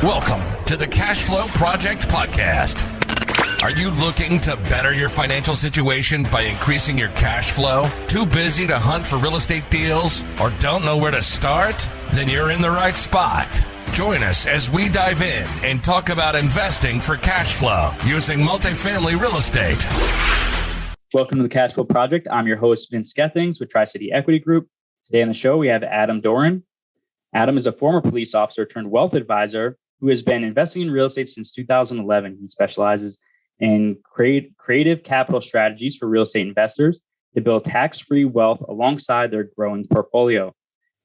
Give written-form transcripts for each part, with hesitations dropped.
Welcome to the Cash Flow Project Podcast. Are you looking to better your financial situation by increasing your cash flow? Too busy to hunt for real estate deals or don't know where to start? Then you're in the right spot. Join us as we dive in and talk about investing for cash flow using multifamily real estate. Welcome to the Cash Flow Project. I'm your host, Vince Skethings with Tri-City Equity Group. Today on the show, we have Adam Doran. Adam is a former police officer turned wealth advisor who has been investing in real estate since 2011. He specializes in creative capital strategies for real estate investors to build tax-free wealth alongside their growing portfolio.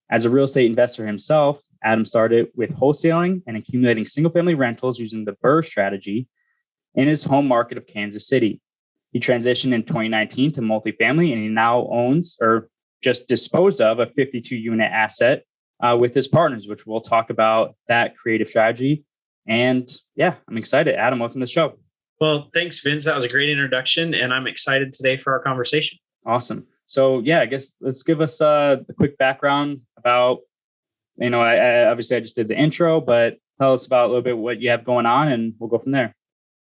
As a real estate investor himself, Adam started with wholesaling and accumulating single-family rentals using the BRRRR strategy in his home market of Kansas City. He transitioned in 2019 to multifamily, and he now owns or just disposed of a 52-unit asset with his partners, which we'll talk about that creative strategy. And yeah, I'm excited. Adam, welcome to the show. Well, thanks, Vince. That was a great introduction, and I'm excited today for our conversation. Awesome. So yeah, I guess let's give us a quick background about, I obviously I just did the intro, but tell us about a little bit what you have going on and we'll go from there.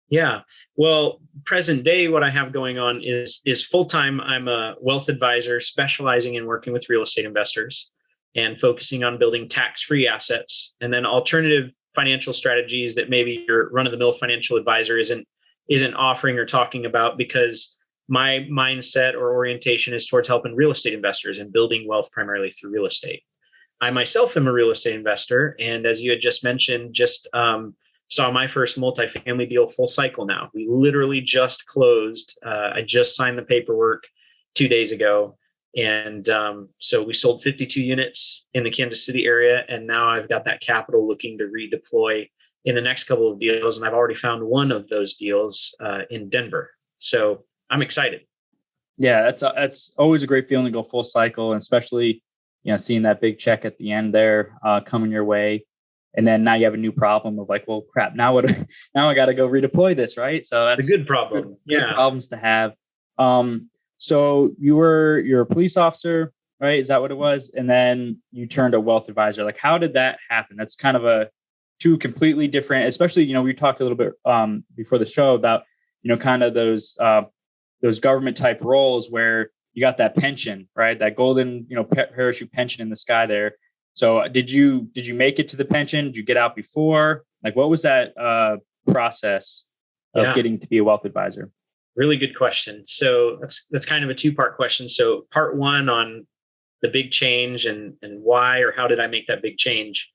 Yeah. Well, present day, what I have going on is full-time. I'm a wealth advisor specializing in working with real estate investors and focusing on building tax-free assets, and then alternative financial strategies that maybe your run-of-the-mill financial advisor isn't offering or talking about, because my mindset or orientation is towards helping real estate investors and building wealth primarily through real estate. I myself am a real estate investor, and as you had just mentioned, saw my first multifamily deal full cycle now. We literally just closed. I just signed the paperwork 2 days ago. And so we sold 52 units in the Kansas City area. And now I've got that capital looking to redeploy in the next couple of deals. And I've already found one of those deals in Denver. So I'm excited. Yeah, that's always a great feeling to go full cycle, and especially, seeing that big check at the end there coming your way. And then now you have a new problem of like, well, crap, now I got to go redeploy this, right? So that's a good problem. Good problems to have. So you're a police officer, right? Is that what it was? And then you turned a wealth advisor. Like, how did that happen? That's kind of two completely different, especially, we talked a little bit before the show about, kind of those government type roles where you got that pension, right? That golden, parachute pension in the sky there. So did you make it to the pension? Did you get out before? Like, what was that process of getting to be a wealth advisor? Really good question. So that's kind of a two-part question. So part one on the big change and why or how did I make that big change?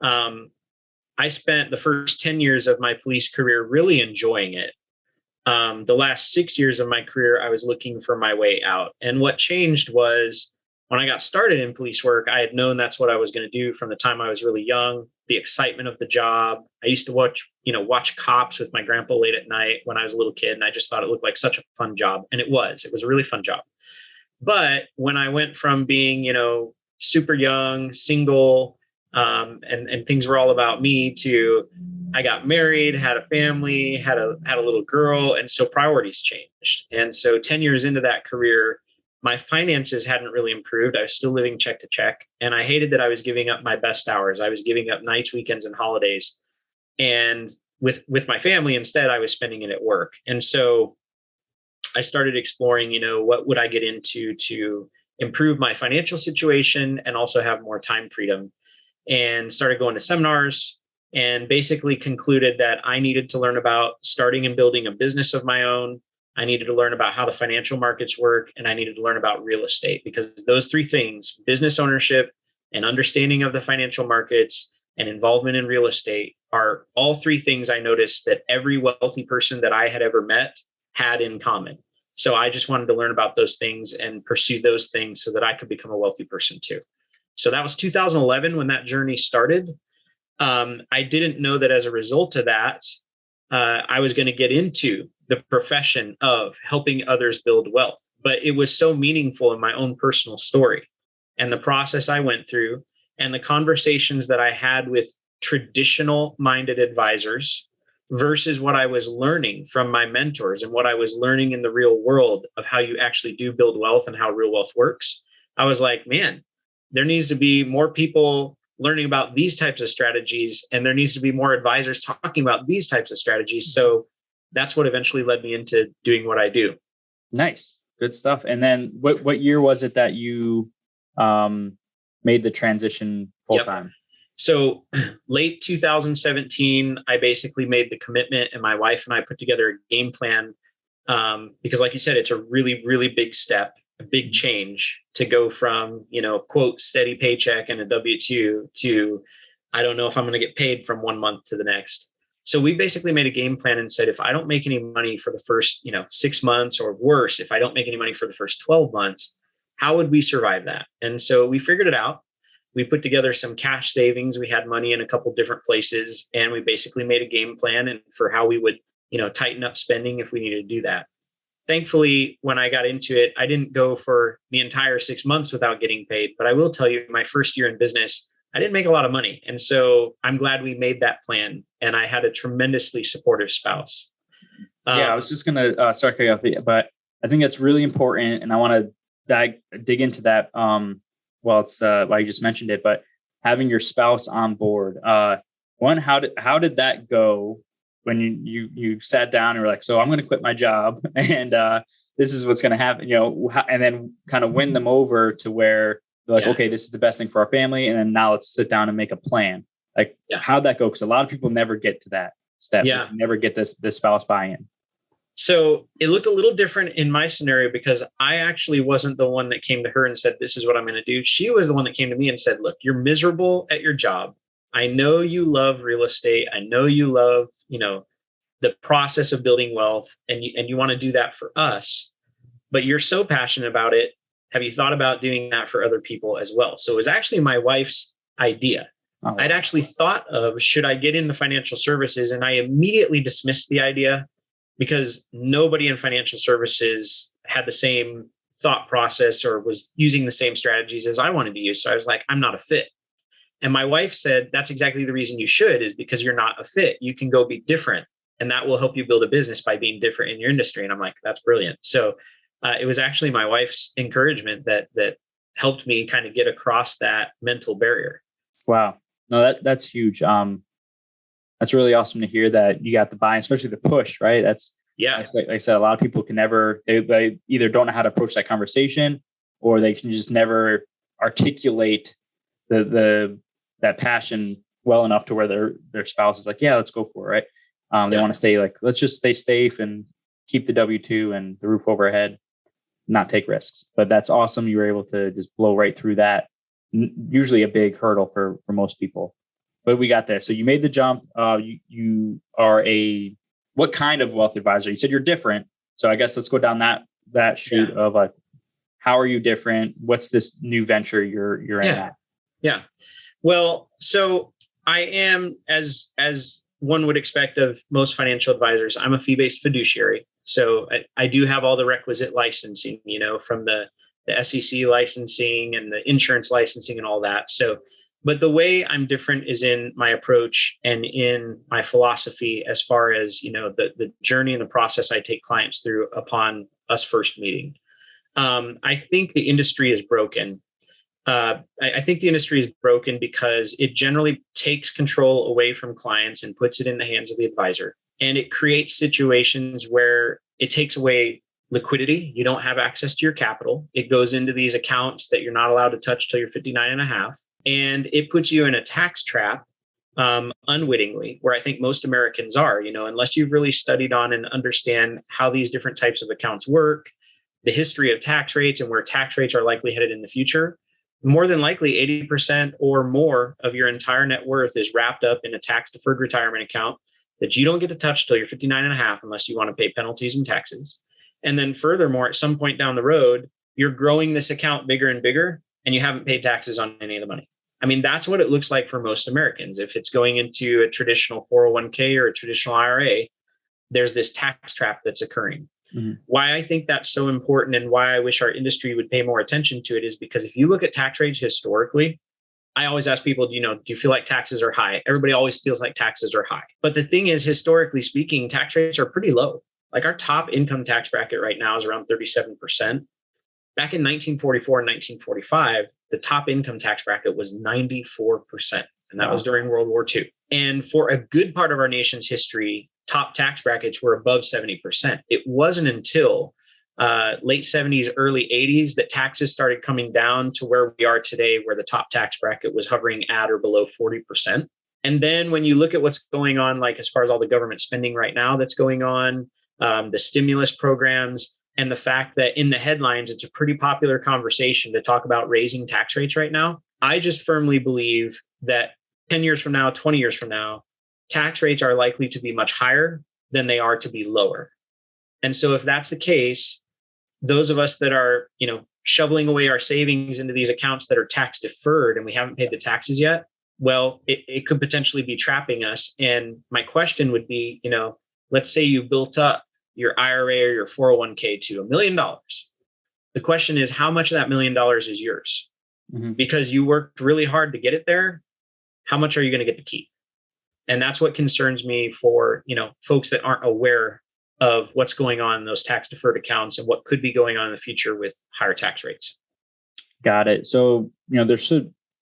I spent the first 10 years of my police career really enjoying it. The last 6 years of my career, I was looking for my way out. And what changed was when I got started in police work, I had known that's what I was going to do from the time I was really young, the excitement of the job. I used to watch Cops with my grandpa late at night when I was a little kid. And I just thought it looked like such a fun job. And it was a really fun job. But when I went from being, super young, single, and things were all about me to I got married, had a family, had a little girl. And so priorities changed. And so 10 years into that career, my finances hadn't really improved. I was still living check to check. And I hated that I was giving up my best hours. I was giving up nights, weekends, and holidays. And with my family, instead, I was spending it at work. And so I started exploring, what would I get into to improve my financial situation and also have more time freedom, and started going to seminars and basically concluded that I needed to learn about starting and building a business of my own. I needed to learn about how the financial markets work, and I needed to learn about real estate, because those three things, business ownership and understanding of the financial markets and involvement in real estate, are all three things I noticed that every wealthy person that I had ever met had in common. So I just wanted to learn about those things and pursue those things so that I could become a wealthy person too. So that was 2011 when that journey started. I didn't know that as a result of that, I was going to get into the profession of helping others build wealth. But it was so meaningful in my own personal story and the process I went through and the conversations that I had with traditional minded advisors versus what I was learning from my mentors and what I was learning in the real world of how you actually do build wealth and how real wealth works. I was like, man, there needs to be more people learning about these types of strategies, and there needs to be more advisors talking about these types of strategies. So that's what eventually led me into doing what I do. Nice. Good stuff. And then what year was it that you made the transition full time? So late 2017, I basically made the commitment, and my wife and I put together a game plan because, like you said, it's a really, really big step, a big change to go from, quote, steady paycheck and a W-2 to, I don't know if I'm going to get paid from 1 month to the next. So we basically made a game plan and said, if I don't make any money for the first, 6 months, or worse, if I don't make any money for the first 12 months, how would we survive that? And so we figured it out. We put together some cash savings. We had money in a couple different places, and we basically made a game plan and for how we would, tighten up spending if we needed to do that. Thankfully, when I got into it, I didn't go for the entire 6 months without getting paid. But I will tell you, my first year in business, I didn't make a lot of money. And so I'm glad we made that plan. And I had a tremendously supportive spouse. I was just going to start cutting off, but I think that's really important. And I want to dig into that. It's why you just mentioned it, but having your spouse on board. One, how did that go when you sat down and were like, so I'm going to quit my job and this is what's going to happen, and then kind of win them over to where they're like, okay, this is the best thing for our family. And then now let's sit down and make a plan. Like how'd that go? Because a lot of people never get to that step. Yeah. Never get the spouse buy-in. So it looked a little different in my scenario because I actually wasn't the one that came to her and said, this is what I'm going to do. She was the one that came to me and said, look, you're miserable at your job. I know you love real estate. I know you love, the process of building wealth, and you want to do that for us, but you're so passionate about it. Have you thought about doing that for other people as well? So it was actually my wife's idea. Oh. I'd actually thought of, should I get into financial services? And I immediately dismissed the idea because nobody in financial services had the same thought process or was using the same strategies as I wanted to use. So I was like, I'm not a fit. And my wife said, that's exactly the reason you should, is because you're not a fit. You can go be different, and that will help you build a business by being different in your industry. And I'm like, that's brilliant. So it was actually my wife's encouragement that helped me kind of get across that mental barrier. Wow. No, that's huge. That's really awesome to hear that you got the buy-in, especially the push, right? Like I said, a lot of people can never, they either don't know how to approach that conversation, or they can just never articulate that passion well enough to where their spouse is like, yeah, let's go for it. Right. They want to stay like, let's just stay safe and keep the W-2 and the roof overhead, not take risks. But that's awesome. You were able to just blow right through that. Usually a big hurdle for most people, but we got there. So you made the jump. You are what kind of wealth advisor? You said you're different. So I guess let's go down that chute of like, how are you different? What's this new venture you're in at? Yeah. Well, so I am, as one would expect of most financial advisors, I'm a fee-based fiduciary. So I do have all the requisite licensing, from the SEC licensing and the insurance licensing and all that. So, but the way I'm different is in my approach and in my philosophy, as far as, the journey and the process I take clients through upon us first meeting. I think the industry is broken. I think the industry is broken because it generally takes control away from clients and puts it in the hands of the advisor. And it creates situations where it takes away liquidity. You don't have access to your capital. It goes into these accounts that you're not allowed to touch till you're 59 and a half. And it puts you in a tax trap unwittingly, where I think most Americans are, unless you've really studied on and understand how these different types of accounts work, the history of tax rates and where tax rates are likely headed in the future. More than likely 80% or more of your entire net worth is wrapped up in a tax-deferred retirement account that you don't get to touch till you're 59 and a half unless you want to pay penalties and taxes. And then furthermore, at some point down the road, you're growing this account bigger and bigger, and you haven't paid taxes on any of the money. I mean, that's what it looks like for most Americans. If it's going into a traditional 401k or a traditional IRA, there's this tax trap that's occurring. Mm-hmm. Why I think that's so important and why I wish our industry would pay more attention to it is because if you look at tax rates historically, I always ask people, do you feel like taxes are high? Everybody always feels like taxes are high. But the thing is, historically speaking, tax rates are pretty low. Like our top income tax bracket right now is around 37%. Back in 1944 and 1945, the top income tax bracket was 94%. And that Wow. was during World War II. And for a good part of our nation's history, top tax brackets were above 70%. It wasn't until late 70s, early 80s that taxes started coming down to where we are today, where the top tax bracket was hovering at or below 40%. And then when you look at what's going on, like as far as all the government spending right now that's going on, the stimulus programs, and the fact that in the headlines, it's a pretty popular conversation to talk about raising tax rates right now. I just firmly believe that 10 years from now, 20 years from now, tax rates are likely to be much higher than they are to be lower. And so if that's the case, those of us that are, shoveling away our savings into these accounts that are tax deferred and we haven't paid the taxes yet, well, it could potentially be trapping us. And my question would be, let's say you built up your IRA or your 401k to $1 million. The question is, how much of that $1 million is yours? Mm-hmm. Because you worked really hard to get it there. How much are you going to get to keep? And that's what concerns me for, folks that aren't aware of what's going on in those tax deferred accounts and what could be going on in the future with higher tax rates. Got it. So, there's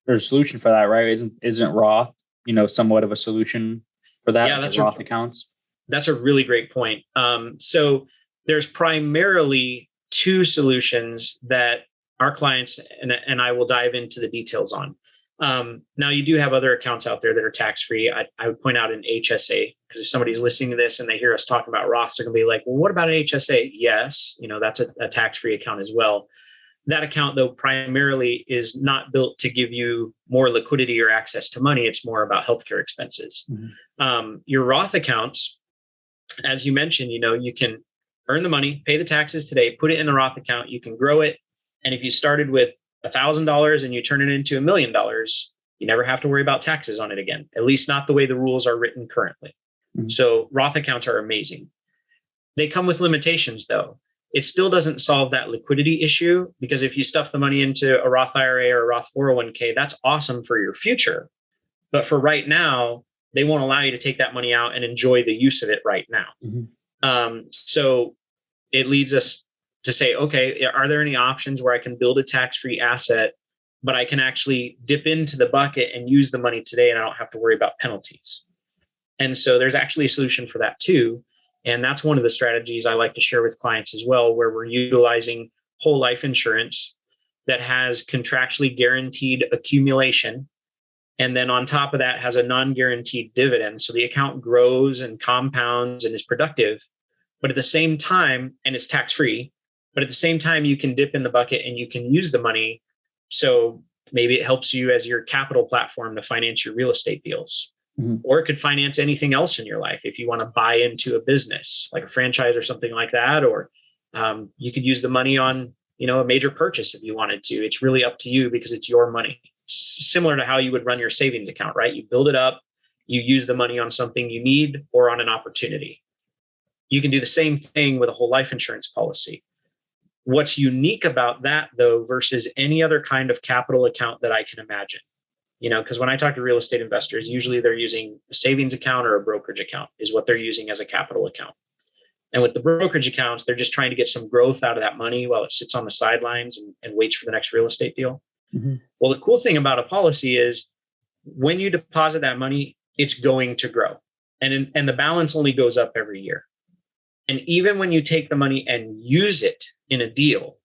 a solution for that, right? Isn't Roth, somewhat of a solution for that? Yeah, that's Roth accounts. That's a really great point. So there's primarily two solutions that our clients, and I will dive into the details on. Now, you do have other accounts out there that are tax-free. I would point out an HSA, because if somebody's listening to this and they hear us talking about Roths, they're going to be like, well, what about an HSA? Yes, that's a tax-free account as well. That account, though, primarily is not built to give you more liquidity or access to money. It's more about healthcare expenses. Mm-hmm. Your Roth accounts, as you mentioned, you can earn the money, pay the taxes today, put it in the Roth account, you can grow it. And if you started with $1,000 and you turn it into $1 million, you never have to worry about taxes on it again, at least not the way the rules are written currently. Mm-hmm. So Roth accounts are amazing. They come with limitations, though. It still doesn't solve that liquidity issue, because if you stuff the money into a Roth IRA or a Roth 401k, that's awesome for your future. But for right now, they won't allow you to take that money out and enjoy the use of it right now. Mm-hmm. So it leads us to say, okay, are there any options where I can build a tax-free asset, but I can actually dip into the bucket and use the money today and I don't have to worry about penalties? And so there's actually a solution for that too. And that's one of the strategies I like to share with clients as well, where we're utilizing whole life insurance that has contractually guaranteed accumulation. And then on top of that has a non-guaranteed dividend. So the account grows and compounds and is productive, but at the same time, and it's tax-free, but at the same time, you can dip in the bucket and you can use the money. So maybe it helps you as your capital platform to finance your real estate deals. Mm-hmm. Or it could finance anything else in your life. If you want to buy into a business, like a franchise or something like that, or you could use the money on, a major purchase if you wanted to. It's really up to you because it's your money. Similar to how you would run your savings account, right? You build it up, you use the money on something you need or on an opportunity. You can do the same thing with a whole life insurance policy. What's unique about that, though, versus any other kind of capital account that I can imagine, because when I talk to real estate investors, usually they're using a savings account or a brokerage account is what they're using as a capital account. And with the brokerage accounts, they're just trying to get some growth out of that money while it sits on the sidelines and waits for the next real estate deal. Mm-hmm. Well, the cool thing about a policy is when you deposit that money, it's going to grow. And the balance only goes up every year. And even when you take the money and use it in a deal,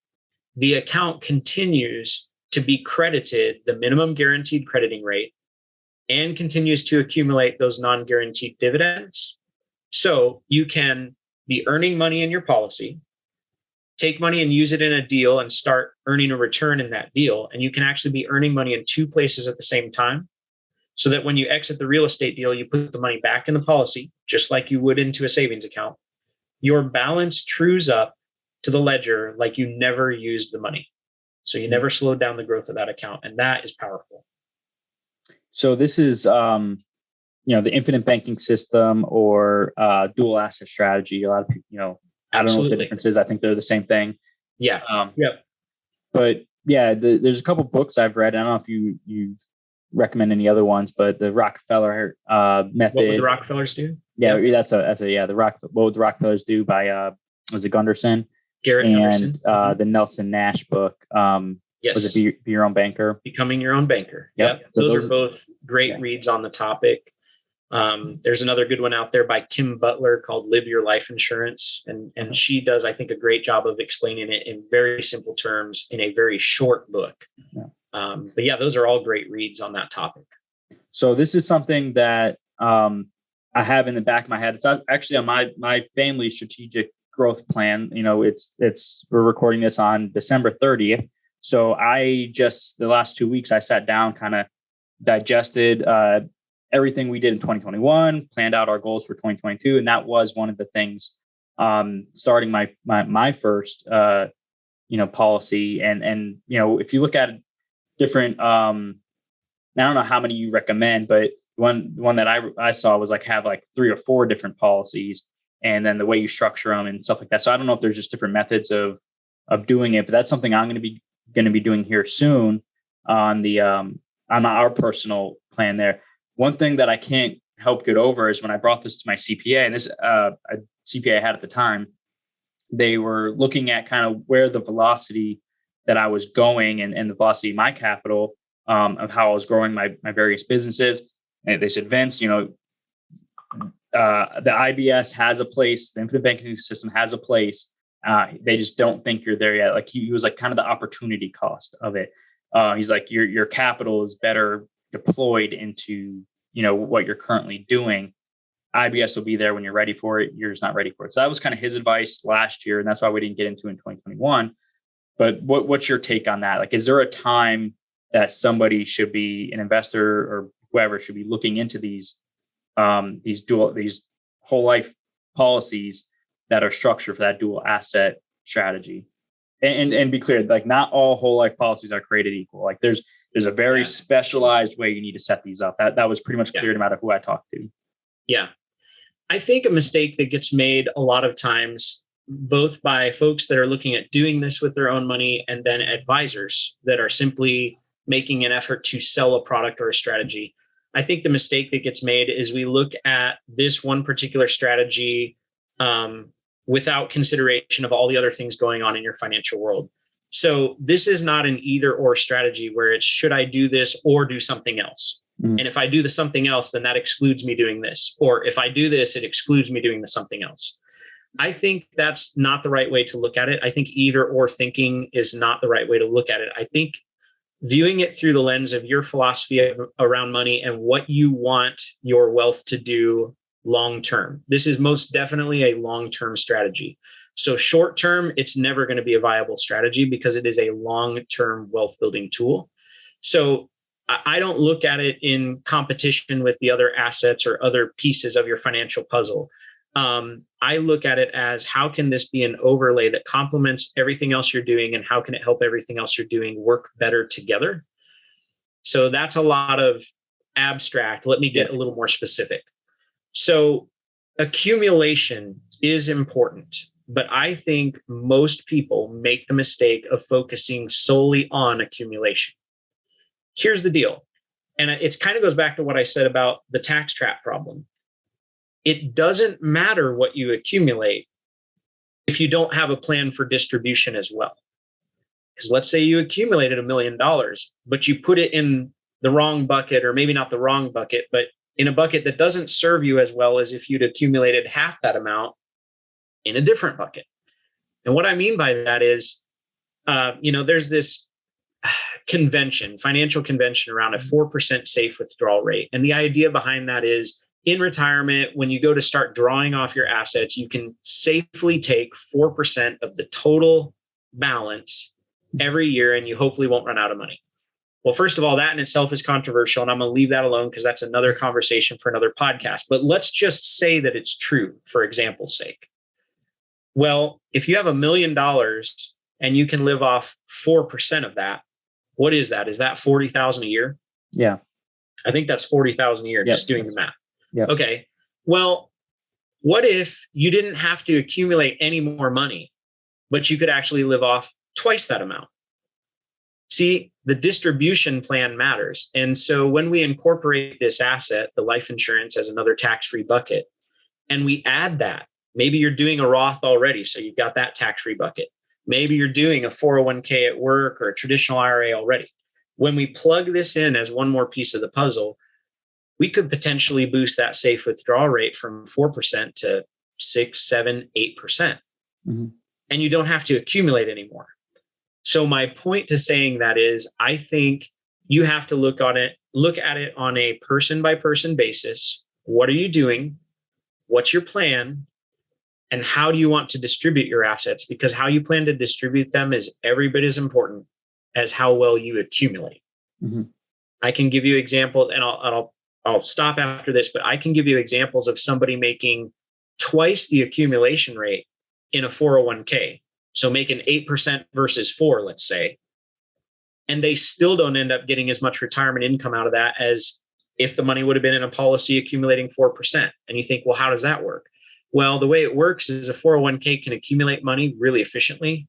the account continues to be credited the minimum guaranteed crediting rate and continues to accumulate those non-guaranteed dividends. So you can be earning money in your policy, take money and use it in a deal and start earning a return in that deal. And you can actually be earning money in two places at the same time, so that when you exit the real estate deal, you put the money back in the policy, just like you would into a savings account. Your balance trues up to the ledger like you never used the money. So you never slowed down the growth of that account. And that is powerful. So this is, the infinite banking system or dual asset strategy. A lot of people, I don't know what the difference is. I think they're the same thing. Yeah. But yeah, there's a couple books I've read. I don't know if you recommend any other ones, but the Rockefeller method. What would the Rockefellers do? Yeah, what would the Rockefellers do by was it Gunderson? Garrett and Gunderson. The Nelson Nash book. Yes. Was it Be Your Own Banker? Becoming Your Own Banker. Yep. So those are both great reads on the topic. There's another good one out there by Kim Butler called Live Your Life Insurance. And she does, I think, a great job of explaining it in very simple terms in a very short book. But yeah, those are all great reads on that topic. So this is something that I have in the back of my head. It's actually on my family strategic growth plan. We're recording this on December 30th. So the last 2 weeks, I sat down, kind of digested everything we did in 2021, planned out our goals for 2022. And that was one of the things, starting my first, policy. And if you look at different, I don't know how many you recommend, but one that I saw was have 3 or 4 different policies, and then the way you structure them and stuff like that. So I don't know if there's just different methods of doing it, but that's something I'm going to be doing here soon on our personal plan there. One thing that I can't help get over is when I brought this to my CPA, and this a CPA I had at the time, they were looking at kind of where the velocity that I was going and the velocity of my capital, of how I was growing my various businesses. And they said, Vince, the IBS has a place, the infinite banking system has a place. They just don't think you're there yet. He was kind of the opportunity cost of it. He's like, your capital is better deployed into, what you're currently doing. IBS will be there when you're ready for it. You're just not ready for it. So that was kind of his advice last year. And that's why we didn't get into it in 2021. But what's your take on that? Is there a time that somebody should be, an investor or whoever, should be looking into these whole life policies that are structured for that dual asset strategy? And be clear, not all whole life policies are created equal. There's a very specialized way you need to set these up. That was pretty much clear no matter who I talked to. Yeah. I think a mistake that gets made a lot of times, both by folks that are looking at doing this with their own money and then advisors that are simply making an effort to sell a product or a strategy. I think the mistake that gets made is we look at this one particular strategy without consideration of all the other things going on in your financial world. So this is not an either or strategy where it's, should I do this or do something else? And if I do the something else, then that excludes me doing this. Or if I do this, it excludes me doing the something else. I think that's not the right way to look at it. I think either or thinking is not the right way to look at it. I think viewing it through the lens of your philosophy around money and what you want your wealth to do long term. This is most definitely a long-term strategy. So short term, it's never going to be a viable strategy because it is a long-term wealth building tool. So I don't look at it in competition with the other assets or other pieces of your financial puzzle. I look at it as, how can this be an overlay that complements everything else you're doing, and how can it help everything else you're doing work better together? So that's a lot of abstract. Let me get a little more specific. So accumulation is important, but I think most people make the mistake of focusing solely on accumulation. Here's the deal. And it kind of goes back to what I said about the tax trap problem. It doesn't matter what you accumulate if you don't have a plan for distribution as well. Because let's say you accumulated $1 million, but you put it in the wrong bucket, or maybe not the wrong bucket, but in a bucket that doesn't serve you as well as if you'd accumulated half that amount in a different bucket. And what I mean by that is, there's this financial convention around a 4% safe withdrawal rate. And the idea behind that is, in retirement, when you go to start drawing off your assets, you can safely take 4% of the total balance every year, and you hopefully won't run out of money. Well, first of all, that in itself is controversial, and I'm going to leave that alone because that's another conversation for another podcast. But let's just say that it's true, for example's sake. Well, if you have $1 million and you can live off 4% of that, what is that? Is that $40,000 a year? Yeah. I think that's $40,000 a year, just doing the math. Yeah. Okay. Well, what if you didn't have to accumulate any more money, but you could actually live off twice that amount? See, the distribution plan matters. And so when we incorporate this asset, the life insurance, as another tax-free bucket, and we add that, maybe you're doing a Roth already, so you've got that tax-free bucket. Maybe you're doing a 401k at work or a traditional IRA already. When we plug this in as one more piece of the puzzle, we could potentially boost that safe withdrawal rate from 4% to 6, 7, 8%. Mm-hmm. And you don't have to accumulate anymore. So my point to saying that is, I think you have to look at it on a person by person basis. What are you doing? What's your plan? And how do you want to distribute your assets? Because how you plan to distribute them is every bit as important as how well you accumulate. Mm-hmm. I can give you examples, and I'll stop after this, but I can give you examples of somebody making twice the accumulation rate in a 401k. So making 8% versus 4, let's say, and they still don't end up getting as much retirement income out of that as if the money would have been in a policy accumulating 4%. And you think, well, how does that work? Well, the way it works is a 401k can accumulate money really efficiently.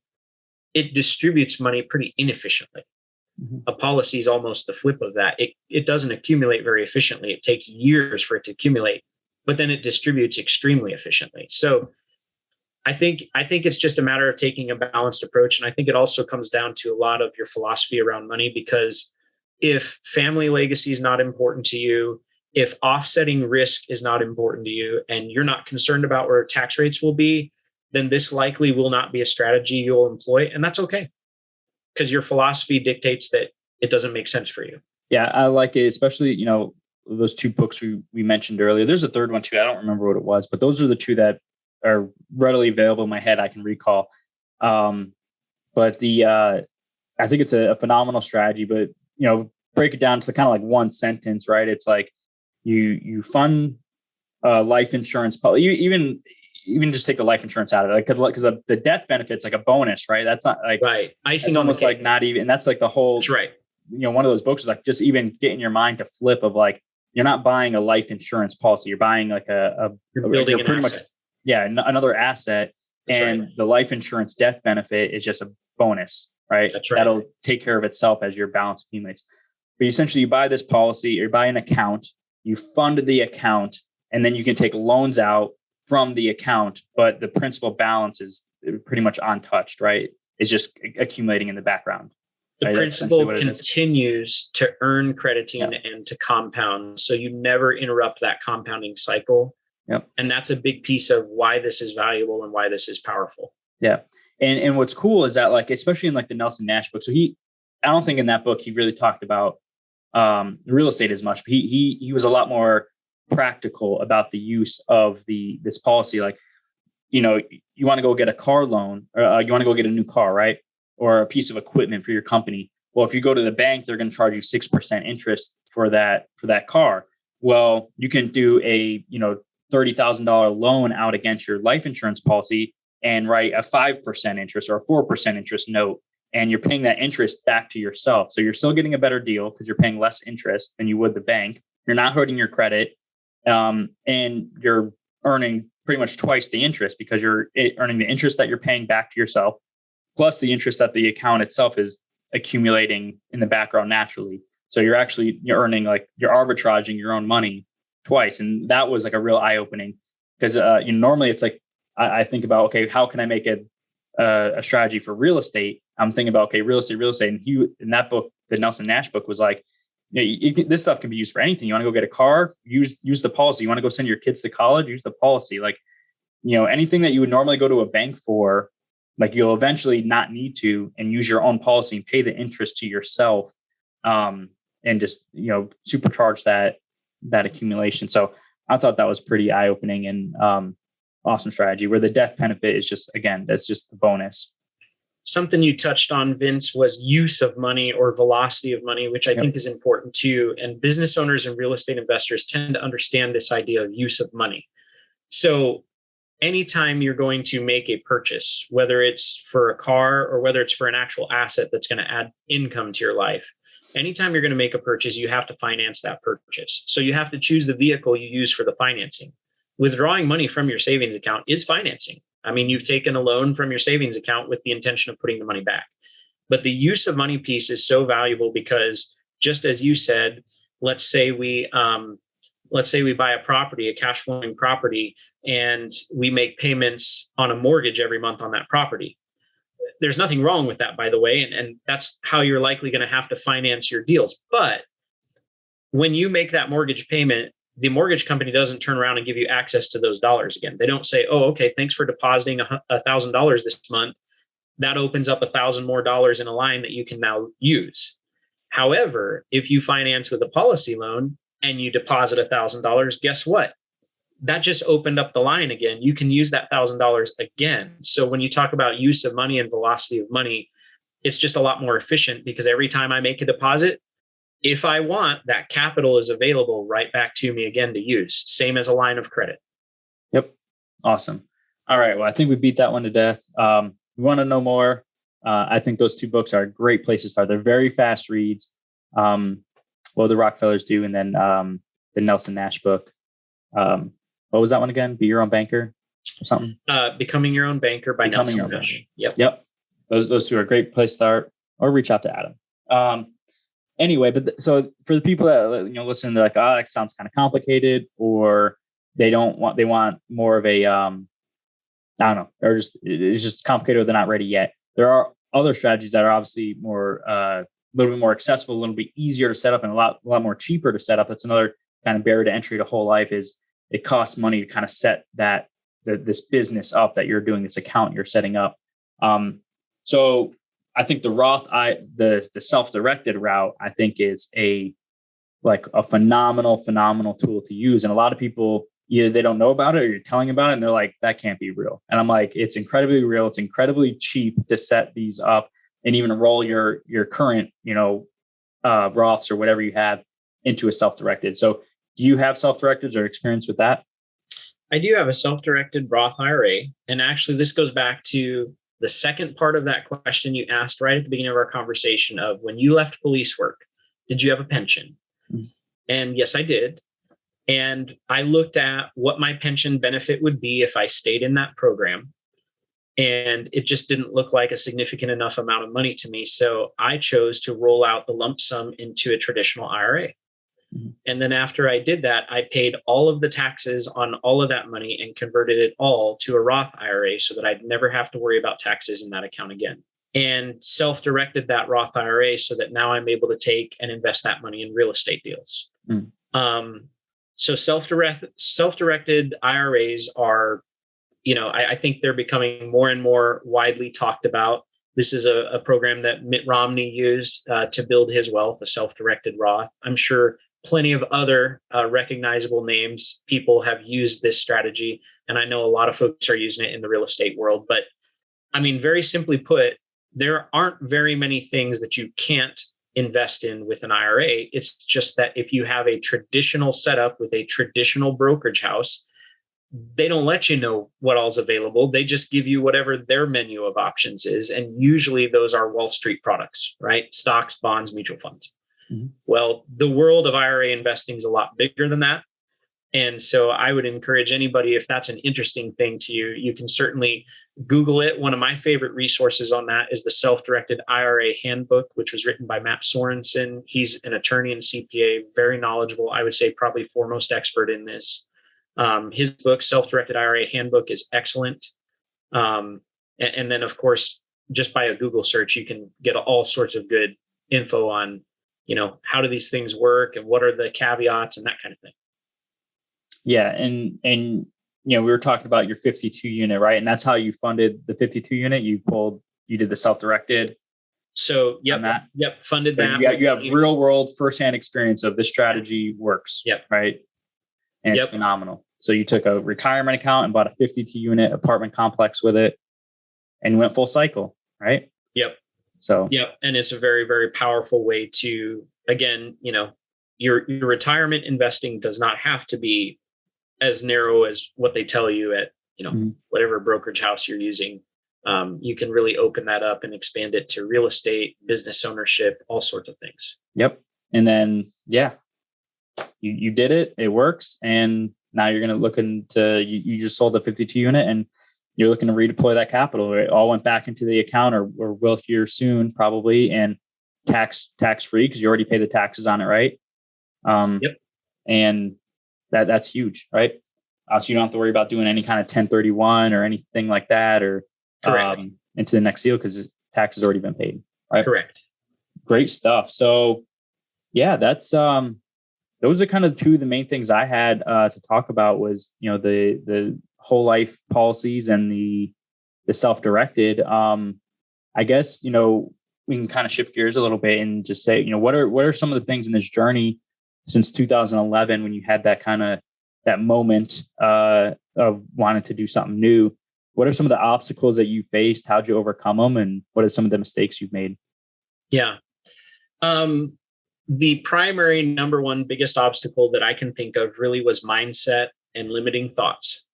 It distributes money pretty inefficiently. Mm-hmm. A policy is almost the flip of that. It doesn't accumulate very efficiently. It takes years for it to accumulate, but then it distributes extremely efficiently. So I think it's just a matter of taking a balanced approach. And I think it also comes down to a lot of your philosophy around money, because if family legacy is not important to you, if offsetting risk is not important to you, and you're not concerned about where tax rates will be, then this likely will not be a strategy you'll employ. And that's okay, because your philosophy dictates that it doesn't make sense for you. Yeah, I like it, especially, those two books we mentioned earlier. There's a third one too. I don't remember what it was, but those are the two that are readily available in my head. I can recall. But I think it's a phenomenal strategy, but, break it down to kind of like one sentence, right? It's like you fund life insurance, even just take the life insurance out of it, because the death benefit's like a bonus, right? That's not like right. Icing on the cake. Like not even, and that's like the whole. That's right. One of those books is like just even getting your mind to flip of like, you're not buying a life insurance policy, you're buying like you're building an asset. Another asset. That's and right. The life insurance death benefit is just a bonus, right? That's right. That'll take care of itself as your balance accumulates. But essentially, you buy this policy, or you buy an account, you fund the account, and then you can take loans out from the account, but the principal balance is pretty much untouched, right? It's just accumulating in the background. The principal continues to earn crediting and to compound. So you never interrupt that compounding cycle. Yep. And that's a big piece of why this is valuable and why this is powerful. Yeah. And what's cool is that, like, especially in like the Nelson Nash book. So I don't think in that book he really talked about real estate as much, but he was a lot more practical about the use of this policy. Like, you want to go get a car loan, or you want to go get a new car, right? Or a piece of equipment for your company. Well, if you go to the bank, they're going to charge you 6% interest for that car. Well, you can do a $30,000 loan out against your life insurance policy and write a 5% interest or a 4% interest note, and you're paying that interest back to yourself. So you're still getting a better deal because you're paying less interest than you would the bank. You're not hurting your credit, and you're earning pretty much twice the interest because you're earning the interest that you're paying back to yourself, plus the interest that the account itself is accumulating in the background naturally. So you're earning, like, you're arbitraging your own money twice. And that was like a real eye-opening, because normally it's like, I think about, okay, how can I make a strategy for real estate? I'm thinking about, okay, real estate. And in that book, the Nelson Nash book, was like, this stuff can be used for anything. You want to go get a car, use the policy. You want to go send your kids to college, use the policy. Like, anything that you would normally go to a bank for, like, you'll eventually not need to, and use your own policy and pay the interest to yourself, and just, supercharge that accumulation. So I thought that was pretty eye-opening and awesome strategy, where the death benefit is just, again, that's just the bonus. Something you touched on, Vince, was use of money or velocity of money, which I think is important too. And business owners and real estate investors tend to understand this idea of use of money. So anytime you're going to make a purchase, whether it's for a car or whether it's for an actual asset that's going to add income to your life, anytime you're going to make a purchase, you have to finance that purchase. So you have to choose the vehicle you use for the financing. Withdrawing money from your savings account is financing. I mean, you've taken a loan from your savings account with the intention of putting the money back. But the use of money piece is so valuable because, just as you said, let's say we buy a property, a cash flowing property, and we make payments on a mortgage every month on that property. there's nothing wrong with that, by the way. And that's how you're likely going to have to finance your deals. But when you make that mortgage payment, the mortgage company doesn't turn around and give you access to those dollars again. They don't say, oh, okay, thanks for depositing $1,000 this month. That opens up $1,000 more in a line that you can now use. However, if you finance with a policy loan and you deposit $1,000, guess what? That just opened up the line again. You can use that $1,000 again. So when you talk about use of money and velocity of money, it's just a lot more efficient because every time I make a deposit, if I want, that capital is available right back to me again to use. Same as a line of credit. Yep. Awesome. All right. Well, I think we beat that one to death. We want to know more. I think those two books are great places to start. They're very fast reads. Well, the Rockefellers do. And then the Nelson Nash book. What was that one again? Be Your Own Banker or something? Becoming Your Own Banker by Nelson Nash. Yep. Those two are a great place to start, or reach out to Adam. Anyway, so for the people that listen, they're like, oh, that sounds kind of complicated, or they want more of a I don't know, or it's just complicated, or they're not ready yet. There are other strategies that are obviously more a little bit more accessible, a little bit easier to set up, and a lot more cheaper to set up. That's another kind of barrier to entry to whole life. Is it costs money to kind of set this business up that you're doing, this account you're setting up. So I think the Roth, the self-directed route, I think is a phenomenal tool to use. And a lot of people, either they don't know about it or you're telling about it and they're like, that can't be real. And I'm like, it's incredibly real. It's incredibly cheap to set these up and even enroll your current, Roths or whatever you have into a self-directed. So do you have self-directeds or experience with that? I do have a self-directed Roth IRA. And actually this goes back to the second part of that question you asked right at the beginning of our conversation of when you left police work, did you have a pension? Mm-hmm. And yes, I did. And I looked at what my pension benefit would be if I stayed in that program. And it just didn't look like a significant enough amount of money to me. So I chose to roll out the lump sum into a traditional IRA. Mm-hmm. And then after I did that, I paid all of the taxes on all of that money and converted it all to a Roth IRA so that I'd never have to worry about taxes in that account again. And self-directed that Roth IRA so that now I'm able to take and invest that money in real estate deals. Mm. So self-directed IRAs are, I think they're becoming more and more widely talked about. This is a program that Mitt Romney used to build his wealth, a self-directed Roth. I'm sure plenty of other recognizable names, people have used this strategy. And I know a lot of folks are using it in the real estate world. But I mean, very simply put, there aren't very many things that you can't invest in with an IRA. It's just that if you have a traditional setup with a traditional brokerage house, they don't let you know what all's available. They just give you whatever their menu of options is. And usually those are Wall Street products, right? Stocks, bonds, mutual funds. Mm-hmm. Well, the world of IRA investing is a lot bigger than that. And so I would encourage anybody, if that's an interesting thing to you, you can certainly Google it. One of my favorite resources on that is the Self-Directed IRA Handbook, which was written by Matt Sorensen. He's an attorney and CPA, very knowledgeable. I would say probably foremost expert in this. His book, Self-Directed IRA Handbook, is excellent. And then, of course, just by a Google search, you can get all sorts of good info on, how do these things work and what are the caveats and that kind of thing. Yeah. And we were talking about your 52 unit, right? And that's how you funded the 52 unit. You did the self-directed. So, funded that. You have real world firsthand experience of this strategy works. Yep. Right. And it's phenomenal. So you took a retirement account and bought a 52 unit apartment complex with it and you went full cycle, right? Yep. So, and it's a very, very powerful way to, again, your retirement investing does not have to be as narrow as what they tell you at, whatever brokerage house you're using. You can really open that up and expand it to real estate, business ownership, all sorts of things. Yep. And then, you did it, it works. And now you're going to look into, you just sold the 52 unit and you're looking to redeploy that capital. It all went back into the account or will here soon probably. And tax free because you already pay the taxes on it. Right. And that's huge. Right. So you don't have to worry about doing any kind of 1031 or anything like that. Or, into the next deal because tax has already been paid. Right. Correct. Great stuff. So yeah, that's those are kind of two of the main things I had to talk about was, the whole life policies and the self-directed. I guess, we can kind of shift gears a little bit and just say, what are some of the things in this journey since 2011 when you had that moment of wanting to do something new? What are some of the obstacles that you faced? How'd you overcome them? And what are some of the mistakes you've made? Yeah. The primary number one biggest obstacle that I can think of really was mindset and limiting thoughts.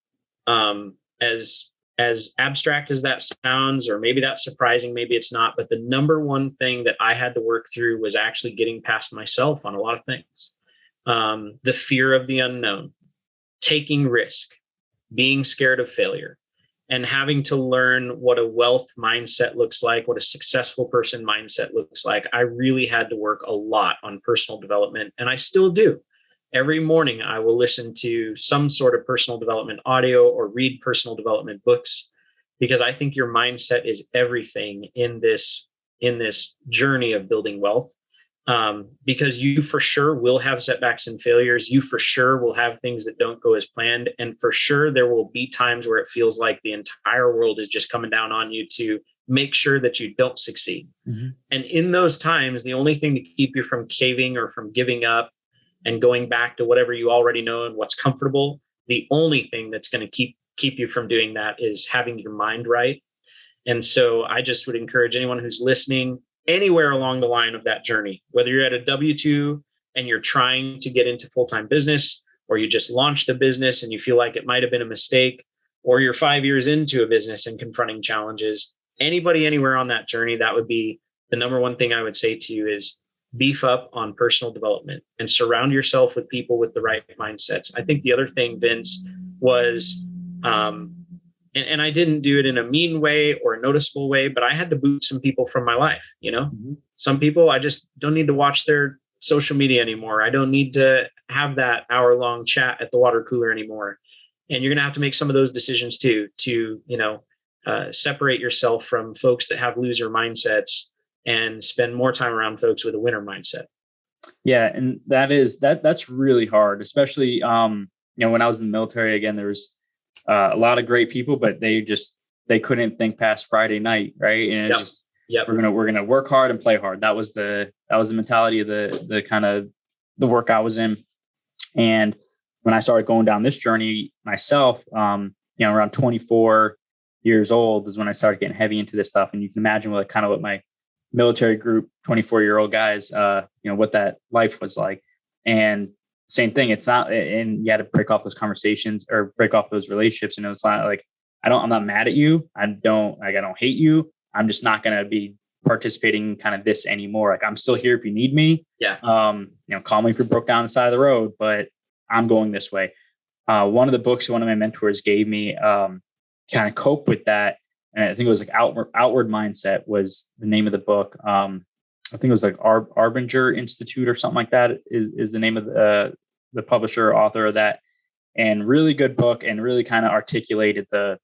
As abstract as that sounds, or maybe that's surprising, maybe it's not, but the number one thing that I had to work through was actually getting past myself on a lot of things. The fear of the unknown, taking risk, being scared of failure, and having to learn what a wealth mindset looks like, what a successful person mindset looks like. I really had to work a lot on personal development, and I still do. Every morning, I will listen to some sort of personal development audio or read personal development books, because I think your mindset is everything in this journey of building wealth. Because you for sure will have setbacks and failures. You for sure will have things that don't go as planned. And for sure, there will be times where it feels like the entire world is just coming down on you to make sure that you don't succeed. Mm-hmm. And in those times, the only thing to keep you from caving or from giving up and going back to whatever you already know and what's comfortable, the only thing that's going to keep you from doing that is having your mind right. And so I just would encourage anyone who's listening anywhere along the line of that journey, whether you're at a W-2 and you're trying to get into full-time business, or you just launched a business and you feel like it might have been a mistake, or you're 5 years into a business and confronting challenges, anybody anywhere on that journey, that would be the number one thing I would say to you is beef up on personal development and surround yourself with people with the right mindsets. I think the other thing, Vince, was, and I didn't do it in a mean way or a noticeable way, but I had to boot some people from my life. Mm-hmm. Some people, I just don't need to watch their social media anymore. I don't need to have that hour-long chat at the water cooler anymore. And you're going to have to make some of those decisions too, to, separate yourself from folks that have loser mindsets and spend more time around folks with a winner mindset. Yeah. And that's really hard, especially, when I was in the military. Again, there was a lot of great people, but they couldn't think past Friday night. Right. And it's we're going to work hard and play hard. That was the mentality of the kind of the work I was in. And when I started going down this journey myself, around 24 years old is when I started getting heavy into this stuff. And you can imagine what my military group, 24-year-old guys, what that life was like. And same thing, it's not, and you had to break off those conversations or break off those relationships. And it's not like, I'm not mad at you. I don't hate you. I'm just not going to be participating in kind of this anymore. Like, I'm still here if you need me. Yeah. Call me if you broke down the side of the road, but I'm going this way. One of the books one of my mentors gave me, kind of cope with that. And I think it was like Outward Mindset was the name of the book. I think it was like Arbinger Institute or something like that is the name of the publisher or author of that. And really good book, and really kind of articulated that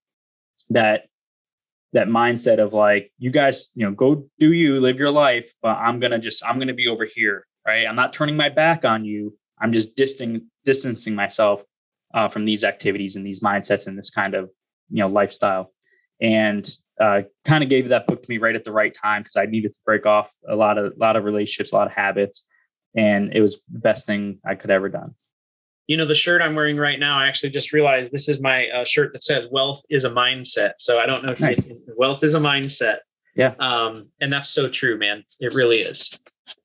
mindset of like, you guys, go do you, live your life, but I'm going to be over here. Right. I'm not turning my back on you. I'm just distancing myself from these activities and these mindsets and this kind of, lifestyle. And kind of gave that book to me right at the right time, because I needed to break off a lot of relationships, a lot of habits. And it was the best thing I could ever done. The shirt I'm wearing right now, I actually just realized this is my shirt that says wealth is a mindset. So I don't know if nice. Wealth is a mindset. Yeah. And that's so true, man. It really is.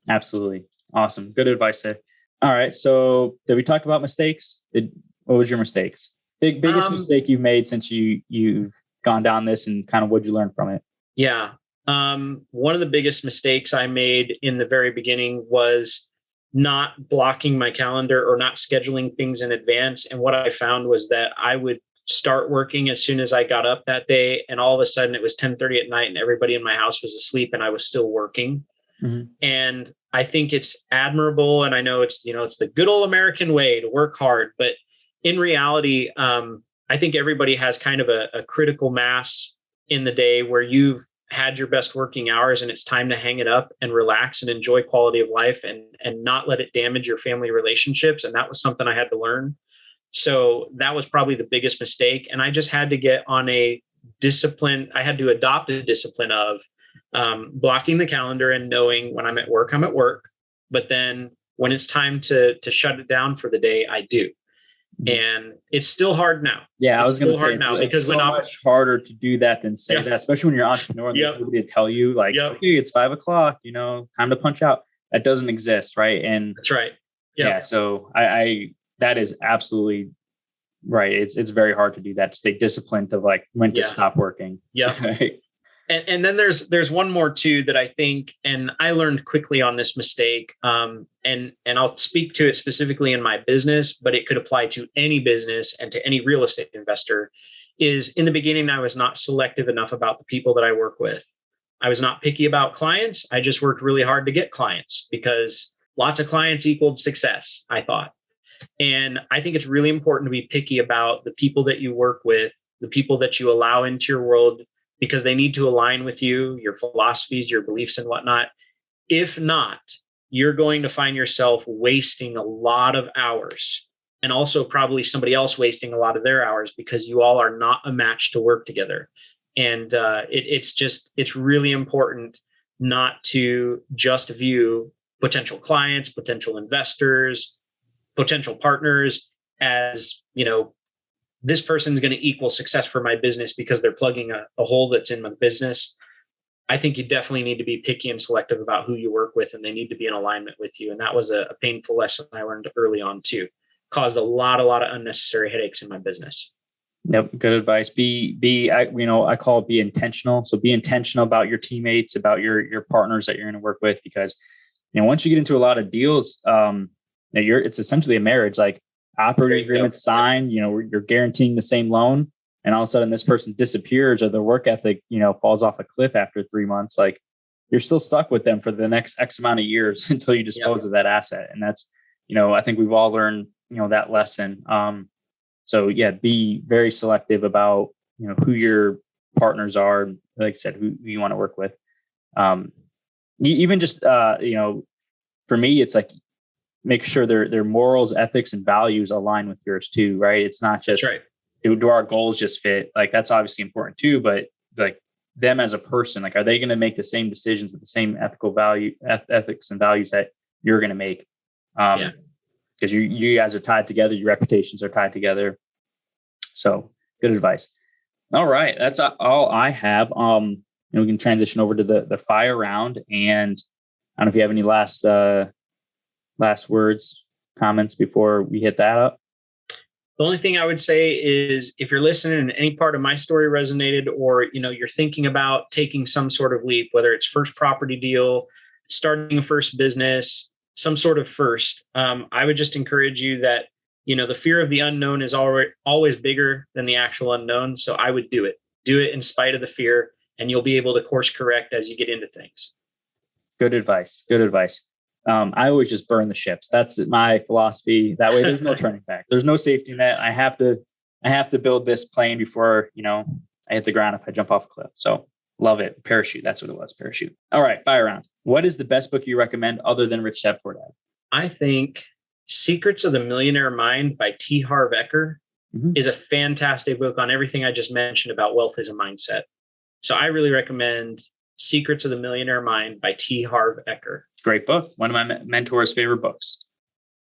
Absolutely. Awesome. Good advice there. All right. So did we talk about mistakes? What was your mistakes? Biggest mistake you've made since you've gone down this, and kind of what'd you learn from it? Yeah. One of the biggest mistakes I made in the very beginning was not blocking my calendar or not scheduling things in advance. And what I found was that I would start working as soon as I got up that day, and all of a sudden it was 10:30 at night and everybody in my house was asleep and I was still working. Mm-hmm. And I think it's admirable. And I know it's the good old American way to work hard, but in reality, I think everybody has kind of a critical mass in the day where you've had your best working hours and it's time to hang it up and relax and enjoy quality of life and not let it damage your family relationships. And that was something I had to learn. So that was probably the biggest mistake. And I just had to get on a discipline. I had to adopt a discipline of blocking the calendar and knowing when I'm at work, I'm at work. But then when it's time to shut it down for the day, I do. And it's still hard now. Yeah, I was going to say because it's so much harder to do that than say that, especially when you're an entrepreneur and there's nobody to tell you like, okay, it's 5 o'clock, time to punch out. That doesn't exist, right? And that's right. Yeah. So I that is absolutely right. It's very hard to do that. To stay disciplined of like when to stop working. Yeah. Right? And then there's one more too that I think, and I learned quickly on this mistake. And I'll speak to it specifically in my business, but it could apply to any business and to any real estate investor. Is in the beginning, I was not selective enough about the people that I work with. I was not picky about clients. I just worked really hard to get clients because lots of clients equaled success, I thought. And I think it's really important to be picky about the people that you work with, the people that you allow into your world, because they need to align with you, your philosophies, your beliefs and whatnot. If not, you're going to find yourself wasting a lot of hours and also probably somebody else wasting a lot of their hours because you all are not a match to work together. And it's really important not to just view potential clients, potential investors, potential partners as, this person's going to equal success for my business because they're plugging a hole that's in my business. I think you definitely need to be picky and selective about who you work with, and they need to be in alignment with you. And that was a painful lesson I learned early on too. Caused a lot of unnecessary headaches in my business. Yep. Good advice. I call it be intentional. So be intentional about your teammates, about your partners that you're going to work with, because, once you get into a lot of deals, it's essentially a marriage, like operating agreements signed, you're guaranteeing the same loan. And all of a sudden this person disappears or their work ethic, falls off a cliff after 3 months. Like you're still stuck with them for the next X amount of years until you dispose of that asset. And that's, I think we've all learned, that lesson. So be very selective about, who your partners are, like I said, who you want to work with. Even just, for me, it's like, make sure their morals, ethics, and values align with yours too, right? It's not just, do our goals just fit? Like that's obviously important too, but like them as a person, like, are they going to make the same decisions with the same ethics and values that you're going to make? Because you guys are tied together, your reputations are tied together. So good advice. All right. That's all I have. We can transition over to the fire round. And I don't know if you have any last words, comments before we hit that up. The only thing I would say is if you're listening and any part of my story resonated, or, you're thinking about taking some sort of leap, whether it's first property deal, starting a first business, some sort of first, I would just encourage you that, the fear of the unknown is always bigger than the actual unknown. So I would do it in spite of the fear, and you'll be able to course correct as you get into things. Good advice. I always just burn the ships. That's my philosophy. That way there's no turning back. There's no safety net. I have to build this plane before, I hit the ground if I jump off a cliff. So love it. Parachute. That's what it was. Parachute. All right. Fire round. What is the best book you recommend other than Rich Dad Poor Dad? I think Secrets of the Millionaire Mind by T. Harv Eker is a fantastic book on everything I just mentioned about wealth as a mindset. So I really recommend Secrets of the Millionaire Mind by T. Harv Eker. Great book. One of my mentor's favorite books.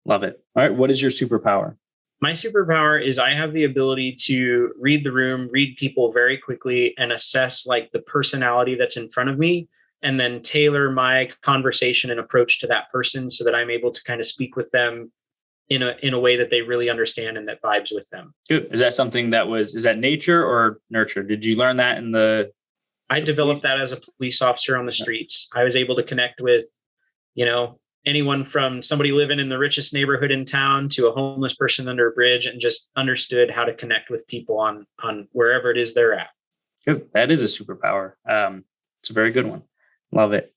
Love it. All right. What is your superpower? My superpower is I have the ability to read the room, read people very quickly, and assess like the personality that's in front of me, and then tailor my conversation and approach to that person so that I'm able to kind of speak with them in a way that they really understand and that vibes with them. Good. Is that something is that nature or nurture? Did you learn that I developed that as a police officer on the streets. I was able to connect with, anyone from somebody living in the richest neighborhood in town to a homeless person under a bridge, and just understood how to connect with people on wherever it is they're at. Good. That is a superpower. It's a very good one. Love it.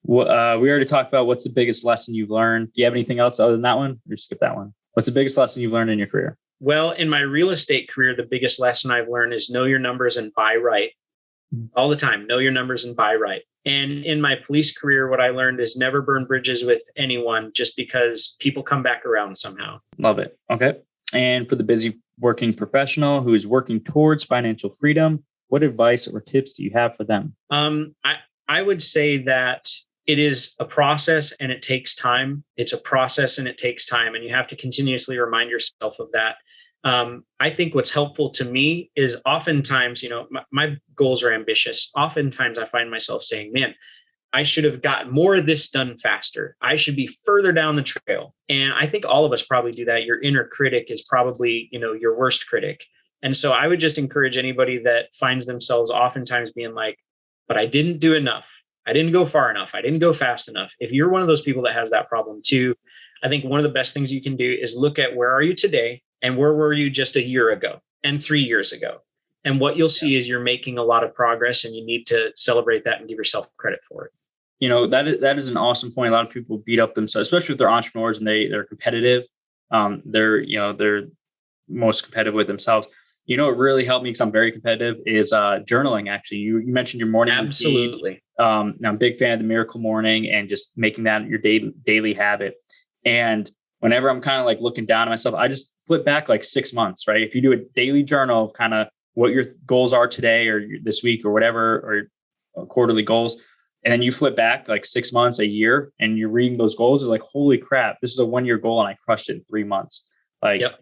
We already talked about what's the biggest lesson you've learned. Do you have anything else other than that one? Or skip that one. What's the biggest lesson you've learned in your career? Well, in my real estate career, the biggest lesson I've learned is know your numbers and buy right. all the time. Know your numbers and buy right. And in my police career, what I learned is never burn bridges with anyone just because people come back around somehow. Love it. Okay. And for the busy working professional who is working towards financial freedom, what advice or tips do you have for them? I would say that it is a process and it takes time. It's a process and it takes time. And you have to continuously remind yourself of that. I think what's helpful to me is oftentimes, my goals are ambitious. Oftentimes I find myself saying, man, I should have got more of this done faster. I should be further down the trail. And I think all of us probably do that. Your inner critic is probably, your worst critic. And so I would just encourage anybody that finds themselves oftentimes being like, but I didn't do enough. I didn't go far enough. I didn't go fast enough. If you're one of those people that has that problem too, I think one of the best things you can do is look at where are you today and where were you just a year ago and 3 years ago. And what you'll see is you're making a lot of progress and you need to celebrate that and give yourself credit for it. That is an awesome point. A lot of people beat up themselves, especially if they're entrepreneurs and they're competitive. They're most competitive with themselves. What really helped me because I'm very competitive is journaling. Actually, you mentioned your morning Absolutely. routine. Now I'm a big fan of the Miracle Morning and just making that your daily habit. And whenever I'm kind of like looking down at myself, I just flip back like 6 months, right? If you do a daily journal of kind of what your goals are today or this week or whatever, or quarterly goals, and then you flip back like 6 months, a year, and you're reading those goals, it's like, holy crap, this is a 1 year goal and I crushed it in 3 months. Yep.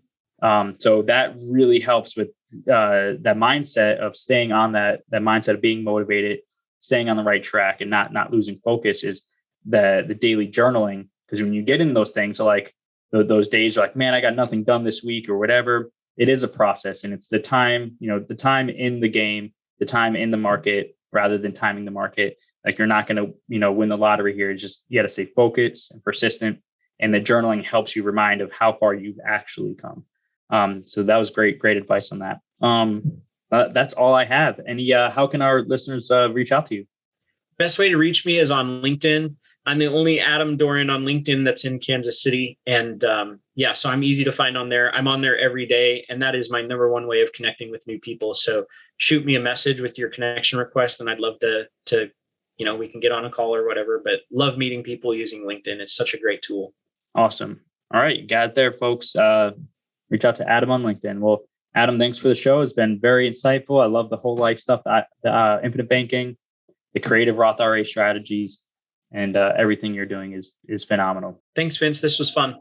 So that really helps with that mindset of staying on that mindset of being motivated, staying on the right track and not losing focus is the daily journaling. Because when you get in those things, so like those days are like, man, I got nothing done this week or whatever. It is a process and it's the time, the time in the game, the time in the market rather than timing the market. Like you're not going to, win the lottery here. It's just, you got to stay focused and persistent. And the journaling helps you remind of how far you've actually come. So that was great advice on that. That's all I have. How can our listeners reach out to you? Best way to reach me is on LinkedIn. I'm the only Adam Doran on LinkedIn that's in Kansas City. And so I'm easy to find on there. I'm on there every day. And that is my number one way of connecting with new people. So shoot me a message with your connection request. And I'd love to we can get on a call or whatever, but love meeting people using LinkedIn. It's such a great tool. Awesome. All right. You got it there, folks. Reach out to Adam on LinkedIn. Well, Adam, thanks for the show. It's been very insightful. I love the whole life stuff, the infinite banking, the creative Roth IRA strategies, and everything you're doing is phenomenal. Thanks, Vince. This was fun.